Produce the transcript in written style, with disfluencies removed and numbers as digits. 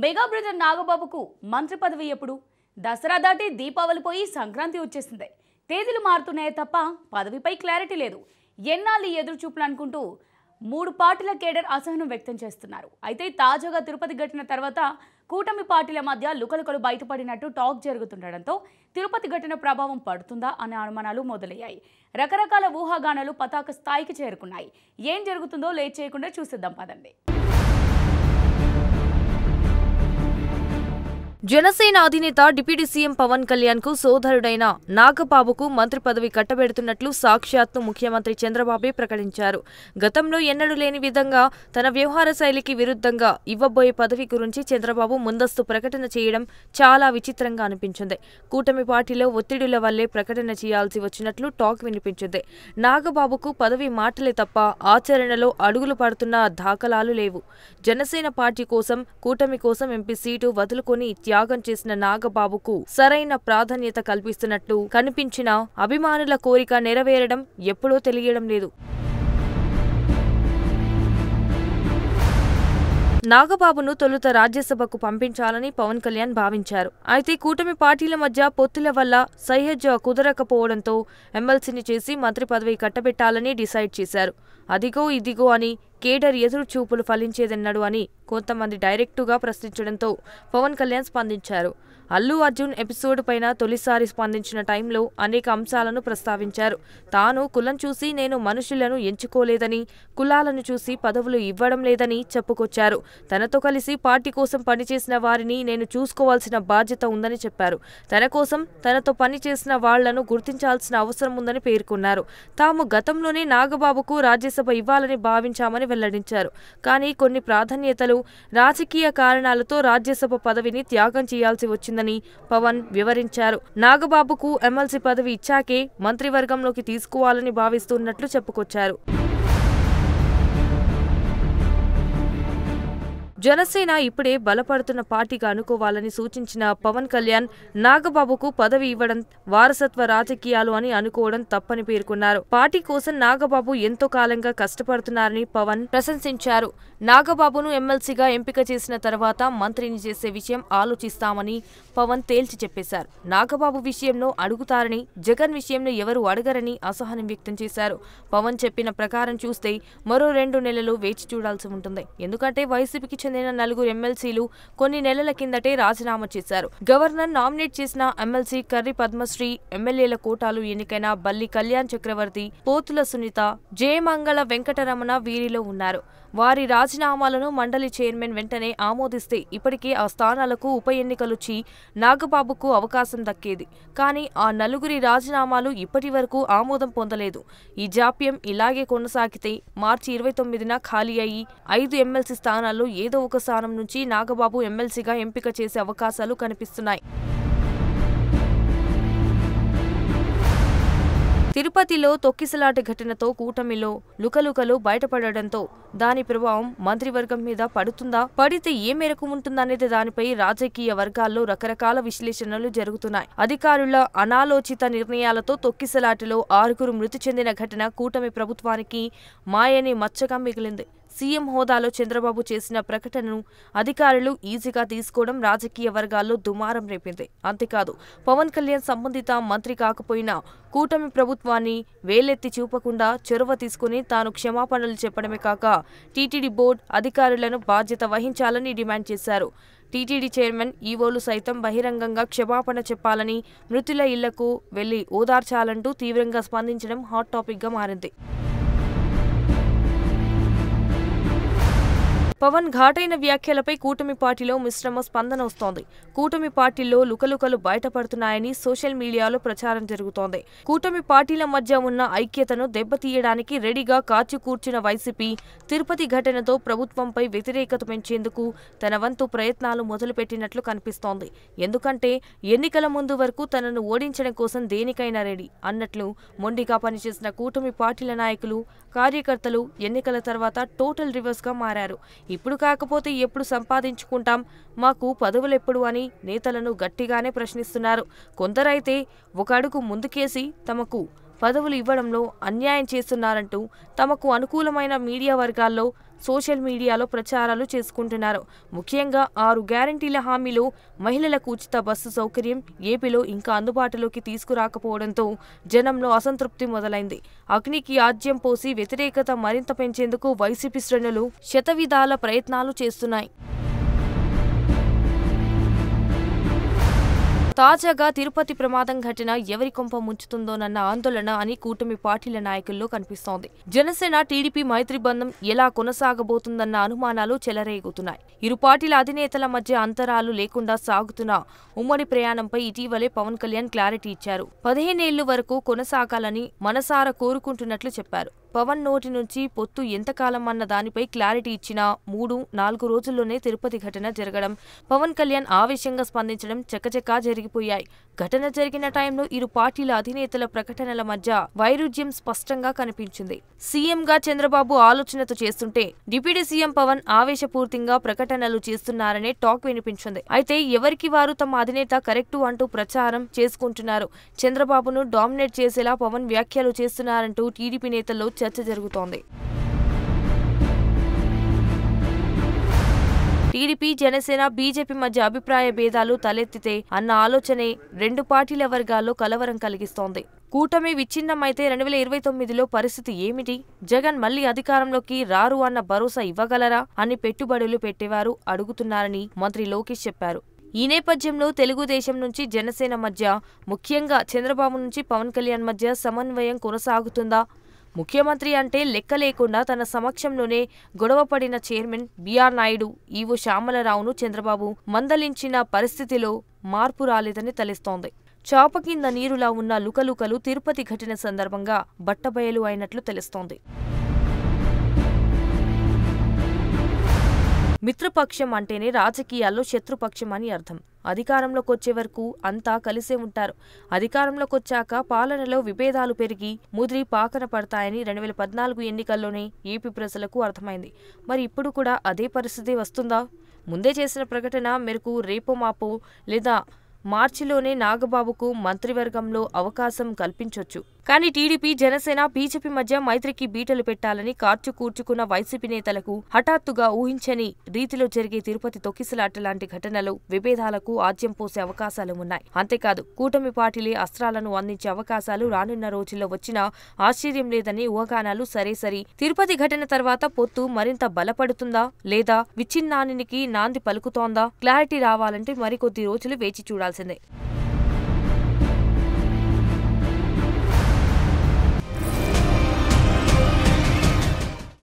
Mega brother నాగబాబుకు మంత్రి పదవి ఎప్పుడు? దసరా దాటి దీపావళి పోయి సంక్రాంతి వచ్చేసింది. తేదీలు మారుతున్నాయే తప్ప పదవిపై క్లారిటీ లేదు. ఎన్నాళ్ళు ఎదురు చూపులు అనుకుంటూ 3 పార్టీల కేడర్ అసహనం వ్యక్తం చేస్తున్నారు. అయితే తాజాగా తిరుపతి ఘటన తర్వాత కూటమి పార్టీల మధ్య లుకలుకలు బయటపడినట్టు టాక్ జరుగుతుండడంతో తిరుపతి ఘటన ప్రభావం పడుతుందా అనే అనుమానాలు మొదలయ్యాయి. రకరకాల ఊహాగానాలు పతాక స్థాయికి చేరుకున్నాయి. ఏం జరుగుతుందో లేట్ చేయకుండా చూసేద్దాం పదండి. జనసేన అధినేత డిప్యూటీ సీఎం పవన్ కళ్యాణ్ కు సోదరుడైన నాగబాబుకు మంత్రి పదవి కట్టబెడుతున్నట్లు సాక్షాత్తు ముఖ్యమంత్రి చంద్రబాబే ప్రకటించారు. గతంలో ఎన్నడూ లేని విధంగా తన వ్యవహార శైలికి విరుద్ధంగా ఇవ్వబోయే పదవి గురించి చంద్రబాబు ముందస్తు ప్రకటన చేయడం చాలా విచిత్రంగా అనిపించింది. కూటమి పార్టీలో ఒత్తిడుల వల్లే ప్రకటన చేయాల్సి వచ్చినట్లు టాక్ వినిపించింది. నాగబాబుకు పదవి మాటలే తప్ప ఆచరణలో అడుగులు పడుతున్న దాఖలాలు లేవు. జనసేన పార్టీ కోసం, కూటమి కోసం ఎంపీ సీటు వదులుకొని త్యాగం చేసిన నాగబాబుకు సరైన ప్రాధాన్యత కల్పిస్తున్నట్లు కనిపించిన అభిమానుల కోరిక నెరవేరడం ఎప్పుడో తెలియడం లేదు. నాగబాబును తొలుత రాజ్యసభకు పంపించాలని పవన్ కళ్యాణ్ భావించారు. అయితే కూటమి పార్టీల మధ్య పొత్తుల వల్ల సహజ కుదరకపోవడంతో ఎమ్మెల్సీని చేసి మంత్రి పదవి కట్టబెట్టాలని డిసైడ్ చేశారు. అదిగో ఇదిగో అని కేడర్ ఎదురు చూపులు ఫలించేదన్నాడు అని కొంతమంది డైరెక్టుగా ప్రశ్నించడంతో పవన్ కళ్యాణ్ స్పందించారు. అల్లు అర్జున్ ఎపిసోడ్ పైన తొలిసారి స్పందించిన టైంలో అనేక అంశాలను ప్రస్తావించారు. తాను కులం చూసి నేను మనుషులను ఎంచుకోలేదని, కులాలను చూసి పదవులు ఇవ్వడం లేదని చెప్పుకొచ్చారు. తనతో కలిసి పార్టీ కోసం పనిచేసిన వారిని నేను చూసుకోవాల్సిన బాధ్యత ఉందని చెప్పారు. తన కోసం తనతో పనిచేసిన వాళ్లను గుర్తించాల్సిన అవసరం ఉందని పేర్కొన్నారు. తాము గతంలోనే నాగబాబుకు రాజ్యసభ ఇవ్వాలని భావించామని వెల్లడించారు. కానీ కొన్ని ప్రాధాన్యతలు, రాజకీయ కారణాలతో రాజ్యసభ పదవిని త్యాగం చేయాల్సి వచ్చిందని పవన్ వివరించారు. నాగబాబుకు ఎమ్మెల్సీ పదవి ఇచ్చాకే మంత్రివర్గంలోకి తీసుకోవాలని భావిస్తున్నట్లు చెప్పుకొచ్చారు. జనసేన ఇప్పుడే బలపడుతున్న పార్టీగా అనుకోవాలని సూచించిన పవన్ కళ్యాణ్ నాగబాబుకు పదవి ఇవ్వడం వారసత్వ రాజకీయాలు అని అనుకోవడం తప్పని పేర్కొన్నారు. పార్టీ కోసం నాగబాబు ఎంతో కాలంగా కష్టపడుతున్నారని పవన్ ప్రశంసించారు. నాగబాబును ఎమ్మెల్సీగా ఎంపిక చేసిన తర్వాత మంత్రిని చేసే విషయం ఆలోచిస్తామని పవన్ తేల్చి చెప్పేశారు. నాగబాబు విషయంలో అడుగుతారని, జగన్ విషయంలో ఎవరు అడగరని అసహనం వ్యక్తం చేశారు. పవన్ చెప్పిన ప్రకారం చూస్తే మరో 2 నెలలు వేచి చూడాల్సి ఉంటుంది. ఎందుకంటే వైసీపీకి చెందిన 4 ఎమ్మెల్సీలు కొన్ని నెలల కిందటే రాజీనామా చేశారు. గవర్నర్ నామినేట్ చేసిన ఎమ్మెల్సీ కర్రి పద్మశ్రీ, ఎమ్మెల్యేల కోటాలు ఎన్నికైన బల్లి కళ్యాణ్ చక్రవర్తి, పోతుల సునీత, జయమంగళ వెంకటరమణ వీరిలో ఉన్నారు. వారి రాజీనామాలను మండలి చైర్మన్ వెంటనే ఆమోదిస్తే ఇప్పటికే ఆ స్థానాలకు ఉప ఎన్నికలొచ్చి నాగబాబుకు అవకాశం దక్కేది. కానీ ఆ 4 రాజీనామాలు ఇప్పటి వరకు ఆమోదం పొందలేదు. ఈ జాప్యం ఇలాగే కొనసాగితే మార్చి 29న ఖాళీ అయ్యి 5 ఎమ్మెల్సీ స్థానాల్లో ఏదో ఒక స్థానం నుంచి నాగబాబు ఎమ్మెల్సీగా ఎంపిక చేసే అవకాశాలు కనిపిస్తున్నాయి. తిరుపతిలో తొక్కిసలాట ఘటనతో కూటమిలో లుకలుకలు బయటపడడంతో దాని ప్రభావం మంత్రివర్గం మీద పడుతుందా, పడితే ఏ మేరకు ఉంటుందనేది దానిపై రాజకీయ వర్గాల్లో రకరకాల విశ్లేషణలు జరుగుతున్నాయి. అధికారుల అనాలోచిత నిర్ణయాలతో తొక్కిసలాటలో 6 మృతి చెందిన ఘటన కూటమి ప్రభుత్వానికి మాయని మచ్చగా మిగిలింది. సీఎం హోదాలో చంద్రబాబు చేసిన ప్రకటనను అధికారులు ఈజీగా తీసుకోవడం రాజకీయ వర్గాల్లో దుమారం రేపింది. అంతేకాదు, పవన్ కళ్యాణ్ సంబంధిత మంత్రి కాకపోయినా కూటమి ప్రభుత్వాన్ని వేలెత్తి చూపకుండా చొరవ తీసుకుని తాను క్షమాపణలు చెప్పడమే కాక టీటీడీ బోర్డు అధికారులను బాధ్యత వహించాలని డిమాండ్ చేశారు. టీటీడీ చైర్మన్, ఈవోలు సైతం బహిరంగంగా క్షమాపణ చెప్పాలని, మృతుల ఇళ్లకు వెళ్లి ఓదార్చాలంటూ తీవ్రంగా స్పందించడం హాట్ టాపిక్గా మారింది. పవన్ ఘాటైన వ్యాఖ్యలపై కూటమి పార్టీలో మిశ్రమ స్పందన వస్తోంది. కూటమి పార్టీల్లో లుకలుకలు బయటపడుతున్నాయని సోషల్ మీడియాలో ప్రచారం జరుగుతోంది. కూటమి పార్టీల మధ్య ఉన్న ఐక్యతను దెబ్బతీయడానికి రెడీగా కాచి కూర్చున్న వైసీపీ తిరుపతి ఘటనతో ప్రభుత్వంపై వ్యతిరేకత పెంచేందుకు తన వంతు ప్రయత్నాలు మొదలుపెట్టినట్లు కనిపిస్తోంది. ఎందుకంటే ఎన్నికల ముందు వరకు తనను ఓడించడం కోసం దేనికైనా రెడీ అన్నట్లు మొండిగా పనిచేసిన కూటమి పార్టీల నాయకులు, కార్యకర్తలు ఎన్నికల తర్వాత టోటల్ రివర్స్గా మారారు. ఇప్పుడు కాకపోతే ఎప్పుడు సంపాదించుకుంటాం, మాకు పదవులెప్పుడు అని నేతలను గట్టిగానే ప్రశ్నిస్తున్నారు. కొందరైతే ఒక అడుగు ముందుకేసి తమకు పదవులు ఇవ్వడంలో అన్యాయం చేస్తున్నారంటూ తమకు అనుకూలమైన మీడియా వర్గాల్లో సోషల్ మీడియాలో ప్రచారాలు చేసుకుంటున్నారు. ముఖ్యంగా 6 గ్యారంటీల హామీలో మహిళలకు ఉచిత బస్సు సౌకర్యం ఏపీలో ఇంకా అందుబాటులోకి తీసుకురాకపోవడంతో జనంలో అసంతృప్తి మొదలైంది. అగ్నికి ఆజ్యం పోసి వ్యతిరేకత మరింత పెంచేందుకు వైసీపీ శ్రేణులు శతవిధాల ప్రయత్నాలు చేస్తున్నాయి. తాజాగా తిరుపతి ప్రమాదం ఘటన ఎవరి కొంప ముంచుతుందోనన్న ఆందోళన అని కూటమి పార్టీల నాయకుల్లో కనిపిస్తోంది. జనసేన టీడీపీ మైత్రి బంధం ఎలా కొనసాగబోతుందన్న అనుమానాలు చెలరేగుతున్నాయి. ఇరు పార్టీల అధినేతల మధ్య అంతరాలు లేకుండా సాగుతున్న ఉమ్మడి ప్రయాణంపై ఇటీవలే పవన్ కళ్యాణ్ క్లారిటీ ఇచ్చారు. 15 ఏళ్ల వరకు కొనసాగాలని మనసారా కోరుకుంటున్నట్లు చెప్పారు. పవన్ నోటి నుంచి పొత్తు ఎంతకాలం అన్న దానిపై క్లారిటీ ఇచ్చిన 3-4 రోజుల్లోనే తిరుపతి ఘటన జరగడం, పవన్ కళ్యాణ్ ఆవేశంగా స్పందించడం చకచకా జరిగిపోయాయి. ఘటన జరిగిన టైంలో ఇరు పార్టీల అధినేతల ప్రకటనల మధ్య వైరుధ్యం స్పష్టంగా కనిపించింది. సీఎంగా చంద్రబాబు ఆలోచనతో చేస్తుంటే డిప్యూటీ సీఎం పవన్ ఆవేశపూర్తిగా ప్రకటనలు చేస్తున్నారనే టాక్ వినిపించింది. అయితే ఎవరికి వారు తమ అధినేత కరెక్టు అంటూ ప్రచారం చేసుకుంటున్నారు. చంద్రబాబును డామినేట్ చేసేలా పవన్ వ్యాఖ్యలు చేస్తున్నారంటూ టీడీపీ నేతల్లో చర్చ జరుగుతోంది. టీడీపీ, జనసేన, బీజేపీ మధ్య అభిప్రాయ భేదాలు తలెత్తితే అన్న ఆలోచనే రెండు పార్టీల వర్గాల్లో కలవరం కలిగిస్తోంది. కూటమి విచ్ఛిన్నమైతే 2029లో పరిస్థితి ఏమిటి? జగన్ మళ్లీ అధికారంలోకి రారు అన్న భరోసా ఇవ్వగలరా అని పెట్టుబడులు పెట్టేవారు అడుగుతున్నారని మంత్రి లోకేష్ చెప్పారు. ఈ నేపథ్యంలో తెలుగుదేశం నుంచి జనసేన మధ్య, ముఖ్యంగా చంద్రబాబు నుంచి పవన్ కళ్యాణ్ మధ్య సమన్వయం కొనసాగుతుందా? ముఖ్యమంత్రి అంటే లెక్క లేకుండా తన సమక్షంలోనే గొడవపడిన చైర్మన్ బీఆర్ నాయుడు, ఈవో శ్యామలరావును చంద్రబాబు మందలించిన పరిస్థితిలో మార్పు రాలేదని తెలుస్తోంది. చాప కింద నీరులా ఉన్న లుకలుకలు తిరుపతి ఘటన సందర్భంగా బట్టబయలు అయినట్లు తెలుస్తోంది. మిత్రపక్షం అంటేనే రాజకీయాల్లో శత్రుపక్షం అని అర్థం. అధికారంలోకి వచ్చే వరకు అంతా కలిసే ఉంటారు. అధికారంలోకొచ్చాక పాలనలో విభేదాలు పెరిగి ముదిరి పాకన పడతాయని 2014 ఎన్నికల్లోనే ఏపీ ప్రజలకు అర్థమైంది. మరి ఇప్పుడు కూడా అదే పరిస్థితి వస్తుందా? ముందే చేసిన ప్రకటన మేరకు రేపో మాపో లేదా మార్చిలోనే నాగబాబుకు మంత్రివర్గంలో అవకాశం కల్పించొచ్చు. కానీ టీడీపీ, జనసేన, బీజేపీ మధ్య మైత్రికి బీటలు పెట్టాలని కూర్చుకున్న వైసీపీ నేతలకు హఠాత్తుగా ఊహించని రీతిలో జరిగే తిరుపతి తొక్కిసలాట లాంటి ఘటనలు విభేదాలకు ఆజ్యం పోసే అవకాశాలు ఉన్నాయి. అంతేకాదు కూటమి పార్టీలే అస్త్రాలను అందించే అవకాశాలు రానున్న రోజుల్లో వచ్చినా ఆశ్చర్యం లేదని ఊహాగానాలు సరేసరి. తిరుపతి ఘటన తర్వాత పొత్తు మరింత బలపడుతుందా లేదా విచ్ఛిన్నానికి నాంది పలుకుతోందా? క్లారిటీ రావాలంటే మరికొద్ది రోజులు వేచి చూడాల్సిందే.